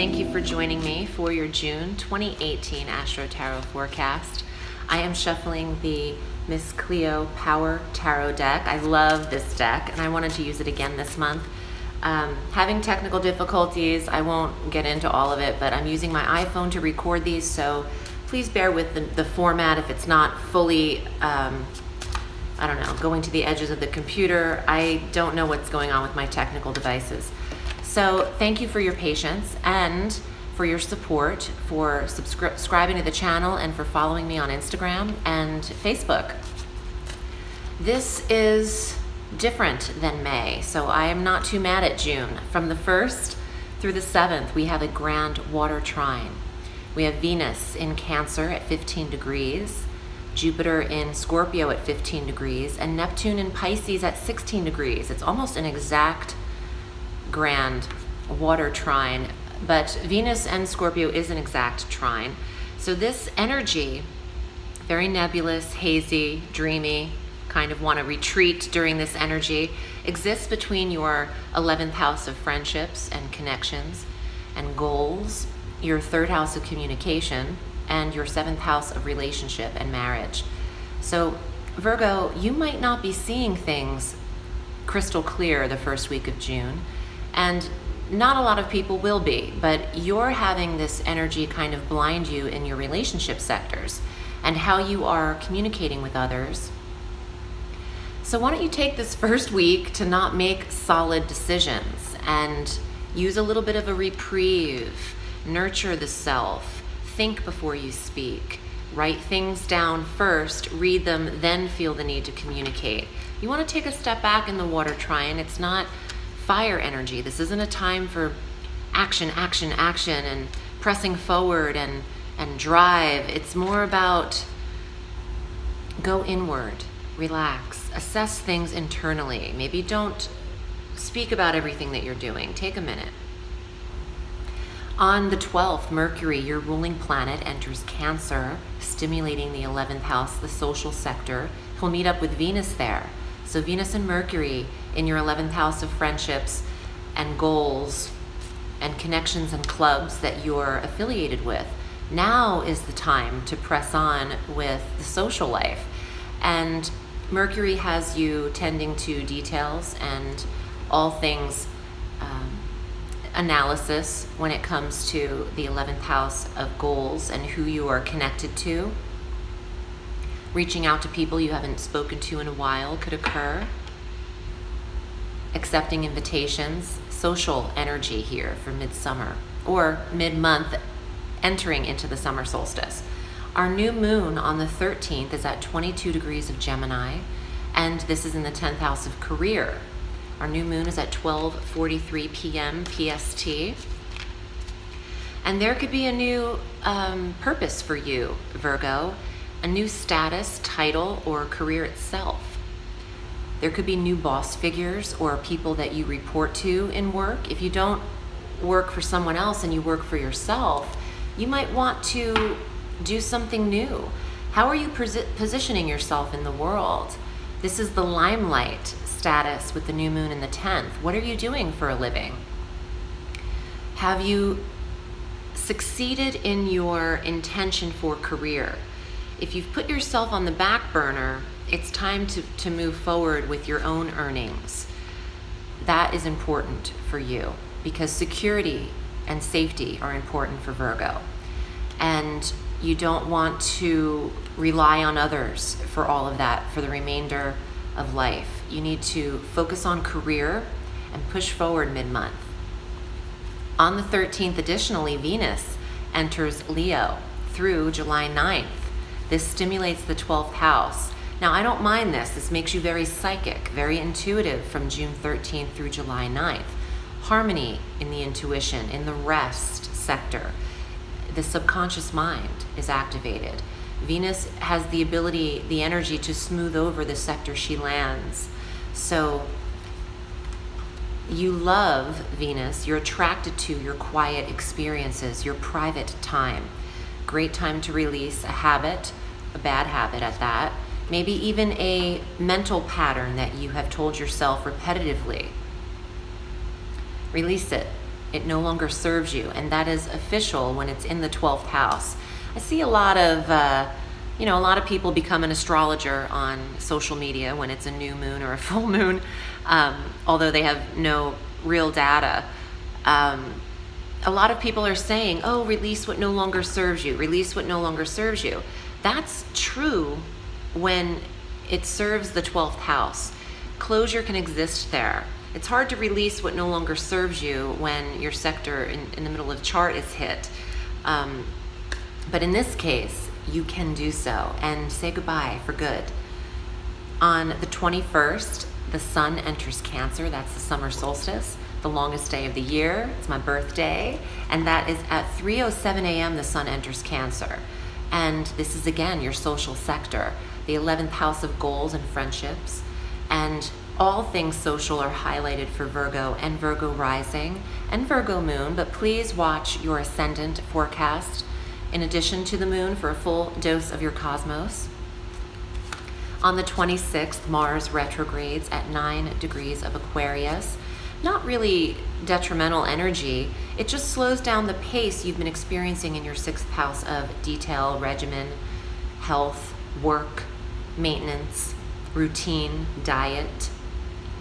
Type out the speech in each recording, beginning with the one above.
Thank you for joining me for your June 2018 Astro Tarot forecast. I am shuffling the Miss Cleo Power Tarot deck. I love this deck and I wanted to use it again this month. Having technical difficulties, I won't get into all of it, but I'm using my iPhone to record these, so please bear with the format if it's not fully, I don't know, going to the edges of the computer. I don't know what's going on with my technical devices. So thank you for your patience and for your support, for subscribing to the channel and for following me on Instagram and Facebook. This is different than May, so I am not too mad at June. From the 1st through the 7th, we have a grand water trine. We have Venus in Cancer at 15 degrees, Jupiter in Scorpio at 15 degrees, and Neptune in Pisces at 16 degrees. It's almost an exact grand water trine, but Venus and Scorpio is an exact trine. So this energy, very nebulous, hazy, dreamy, kind of want to retreat during this energy, exists between your 11th house of friendships and connections and goals, your 3rd house of communication, and your 7th house of relationship and marriage. So Virgo, you might not be seeing things crystal clear the first week of June, and not a lot of people will be, but you're having this energy kind of blind you in your relationship sectors and how you are communicating with others. So why don't you take this first week to not make solid decisions and use a little bit of a reprieve, nurture the self, think before you speak, write things down first, read them, then feel the need to communicate. You want to take a step back in the water trine. It's not fire energy. This isn't a time for action, action, action and pressing forward and drive. It's more about go inward, relax, assess things internally. Maybe don't speak about everything that you're doing. Take a minute. On the 12th, Mercury, your ruling planet, enters Cancer, stimulating the 11th house, the social sector. He'll meet up with Venus there. So Venus and Mercury in your 11th house of friendships and goals and connections and clubs that you're affiliated with. Now is the time to press on with the social life. And Mercury has you tending to details and all things analysis when it comes to the 11th house of goals and who you are connected to. Reaching out to people you haven't spoken to in a while could occur. Accepting invitations, social energy here for midsummer or mid-month entering into the summer solstice. Our new moon on the 13th is at 22 degrees of Gemini, and this is in the 10th house of career. Our new moon is at 12:43 p.m. PST. And there could be a new purpose for you, Virgo, a new status, title, or career itself. There could be new boss figures or people that you report to in work. If you don't work for someone else and you work for yourself, you might want to do something new. How are you positioning yourself in the world? This is the limelight status with the new moon in the 10th. What are you doing for a living? Have you succeeded in your intention for career? If you've put yourself on the back burner, it's time to move forward with your own earnings. That is important for you because security and safety are important for Virgo. And you don't want to rely on others for all of that for the remainder of life. You need to focus on career and push forward mid-month. On the 13th, additionally, Venus enters Leo through July 9th. This stimulates the 12th house. Now, I don't mind this. This makes you very psychic, very intuitive from June 13th through July 9th. Harmony in the intuition, in the rest sector. The subconscious mind is activated. Venus has the ability, the energy to smooth over the sector she lands. So you love Venus. You're attracted to your quiet experiences, your private time. Great time to release a habit, a bad habit at that, maybe even a mental pattern that you have told yourself repetitively. Release it. it no longer serves you, and that is official when it's in the 12th house. I see a lot of, a lot of people become an astrologer on social media when it's a new moon or a full moon, although they have no real data. A lot of people are saying, oh, release what no longer serves you, release what no longer serves you. That's true when it serves the 12th house. Closure can exist there. It's hard to release what no longer serves you when your sector in the middle of the chart is hit. But in this case, you can do so and say goodbye for good. On the 21st, the sun enters Cancer. That's the summer solstice, the longest day of the year. It's my birthday, and that is at 3:07 a.m. the sun enters Cancer. And this is, again, your social sector, the 11th house of goals and friendships. And all things social are highlighted for Virgo and Virgo rising and Virgo moon, but please watch your ascendant forecast in addition to the moon for a full dose of your cosmos. On the 26th, Mars retrogrades at 9 degrees of Aquarius. Not really detrimental energy. It just slows down the pace you've been experiencing in your 6th house of detail, regimen, health, work, maintenance, routine, diet.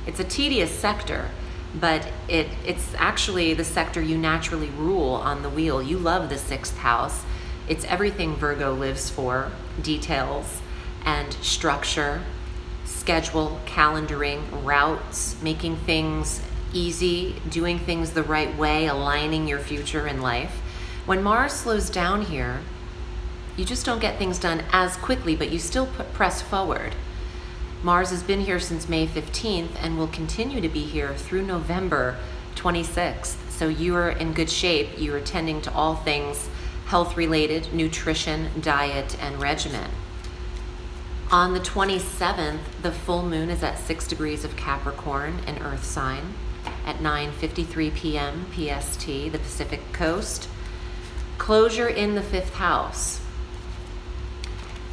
It's a tedious sector, but it's actually the sector you naturally rule on the wheel. You love the 6th house. It's everything Virgo lives for: details and structure, schedule, calendaring, routes, making things easy, doing things the right way, aligning your future in life. When Mars slows down here, you just don't get things done as quickly, but you still press forward. Mars has been here since May 15th and will continue to be here through November 26th. So you are in good shape. You are tending to all things health-related, nutrition, diet, and regimen. On the 27th, the full moon is at 6 degrees of Capricorn, an earth sign, at 9:53 p.m. PST, the Pacific coast. Closure in the 5th house.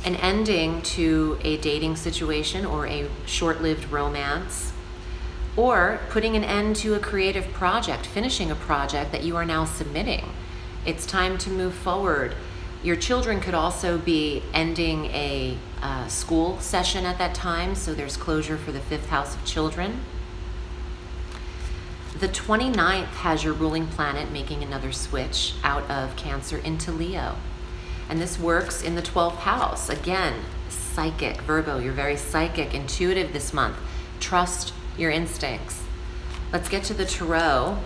An ending to a dating situation or a short-lived romance, or putting an end to a creative project, finishing a project that you are now submitting. It's time to move forward. Your children could also be ending a school session at that time, so there's closure for the 5th house of children. The 29th has your ruling planet making another switch out of Cancer into Leo. And this works in the 12th house. Again, psychic, Virgo, you're very psychic, intuitive this month. Trust your instincts. Let's get to the tarot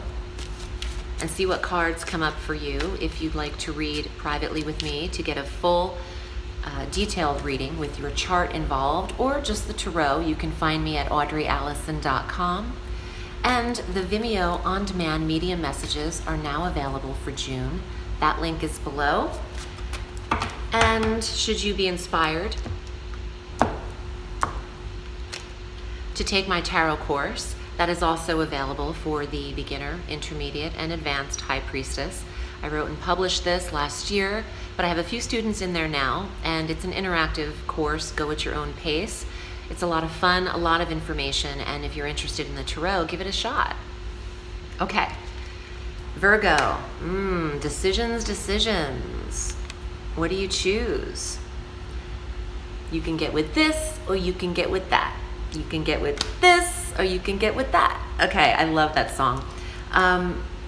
and see what cards come up for you if you'd like to read privately with me to get a full detailed reading with your chart involved, or just the tarot. You can find me at audreyalison.com. And the Vimeo on-demand medium messages are now available for June. That link is below. And should you be inspired to take my tarot course, that is also available for the beginner, intermediate, and advanced high priestess. I wrote and published this last year, but I have a few students in there now, and it's an interactive course. Go at your own pace. It's a lot of fun, a lot of information, and if you're interested in the tarot, give it a shot. Okay, Virgo, decisions. What do you choose? You can get with this, or you can get with that. You can get with this, or you can get with that. Okay, I love that song.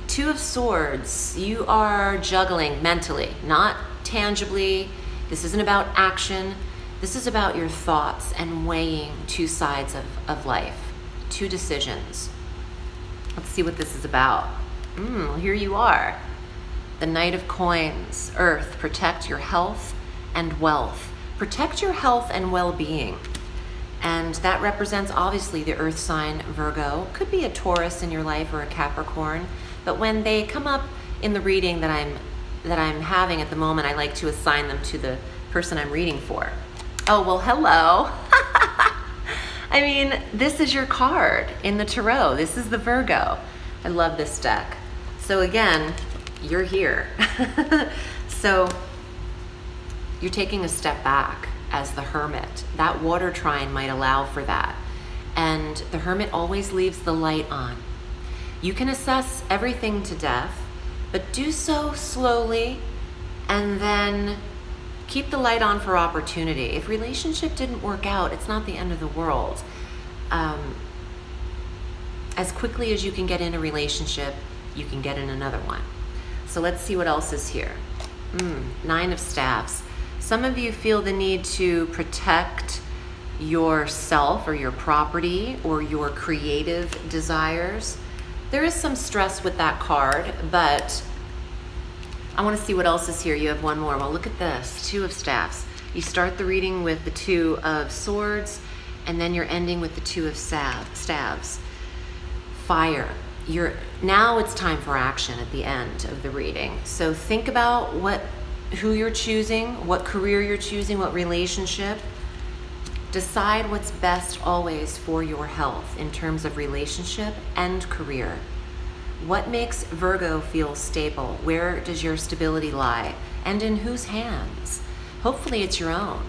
Two of Swords, you are juggling mentally, not tangibly. This isn't about action. This is about your thoughts and weighing two sides of life, two decisions. Let's see what this is about. Here you are. The Knight of Coins, Earth, protect your health and wealth. Protect your health and well-being. And that represents obviously the earth sign Virgo. Could be a Taurus in your life or a Capricorn. But when they come up in the reading that I'm having at the moment, I like to assign them to the person I'm reading for. Oh, well, hello. I mean, this is your card in the tarot. This is the Virgo. I love this deck. So again, you're here. So you're taking a step back as the Hermit. That water trine might allow for that. And the Hermit always leaves the light on. You can assess everything to death, but do so slowly, and then keep the light on for opportunity. If relationship didn't work out, it's not the end of the world. As quickly as you can get in a relationship, you can get in another one. So let's see what else is here. 9 of Staffs. Some of you feel the need to protect yourself or your property or your creative desires. There is some stress with that card, but I want to see what else is here. You have one more. Well, look at this, 2 of Staffs. You start the reading with the 2 of Swords, and then you're ending with the 2 of Staves. Fire. Now it's time for action at the end of the reading. So think about who you're choosing, what career you're choosing, what relationship. Decide what's best always for your health in terms of relationship and career. What makes Virgo feel stable? Where does your stability lie? And in whose hands? Hopefully it's your own.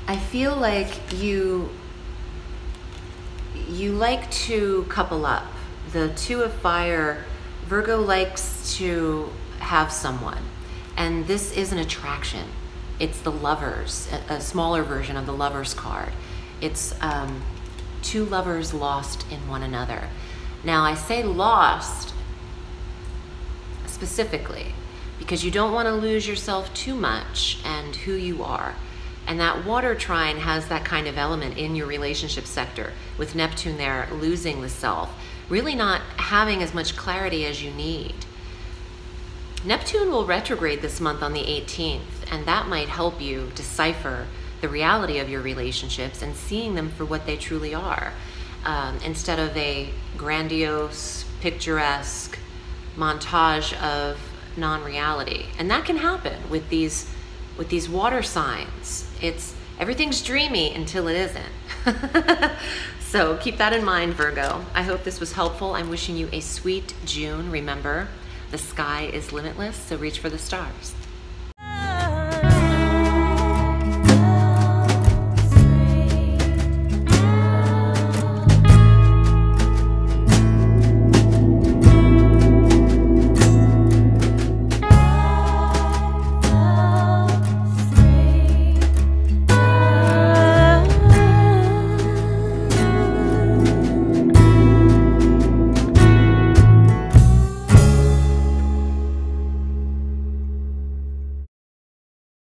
I feel like you like to couple up. The 2 of Fire, Virgo likes to have someone, and this is an attraction. It's the Lovers, a smaller version of the Lovers card. It's 2 lovers lost in one another. Now I say lost specifically because you don't want to lose yourself too much and who you are. And that water trine has that kind of element in your relationship sector, with Neptune there losing the self, really not having as much clarity as you need. Neptune will retrograde this month on the 18th, and that might help you decipher the reality of your relationships and seeing them for what they truly are, instead of a grandiose, picturesque montage of non-reality. And that can happen with these water signs. Everything's dreamy until it isn't. So keep that in mind, Virgo. I hope this was helpful. I'm wishing you a sweet June. Remember, the sky is limitless, so reach for the stars.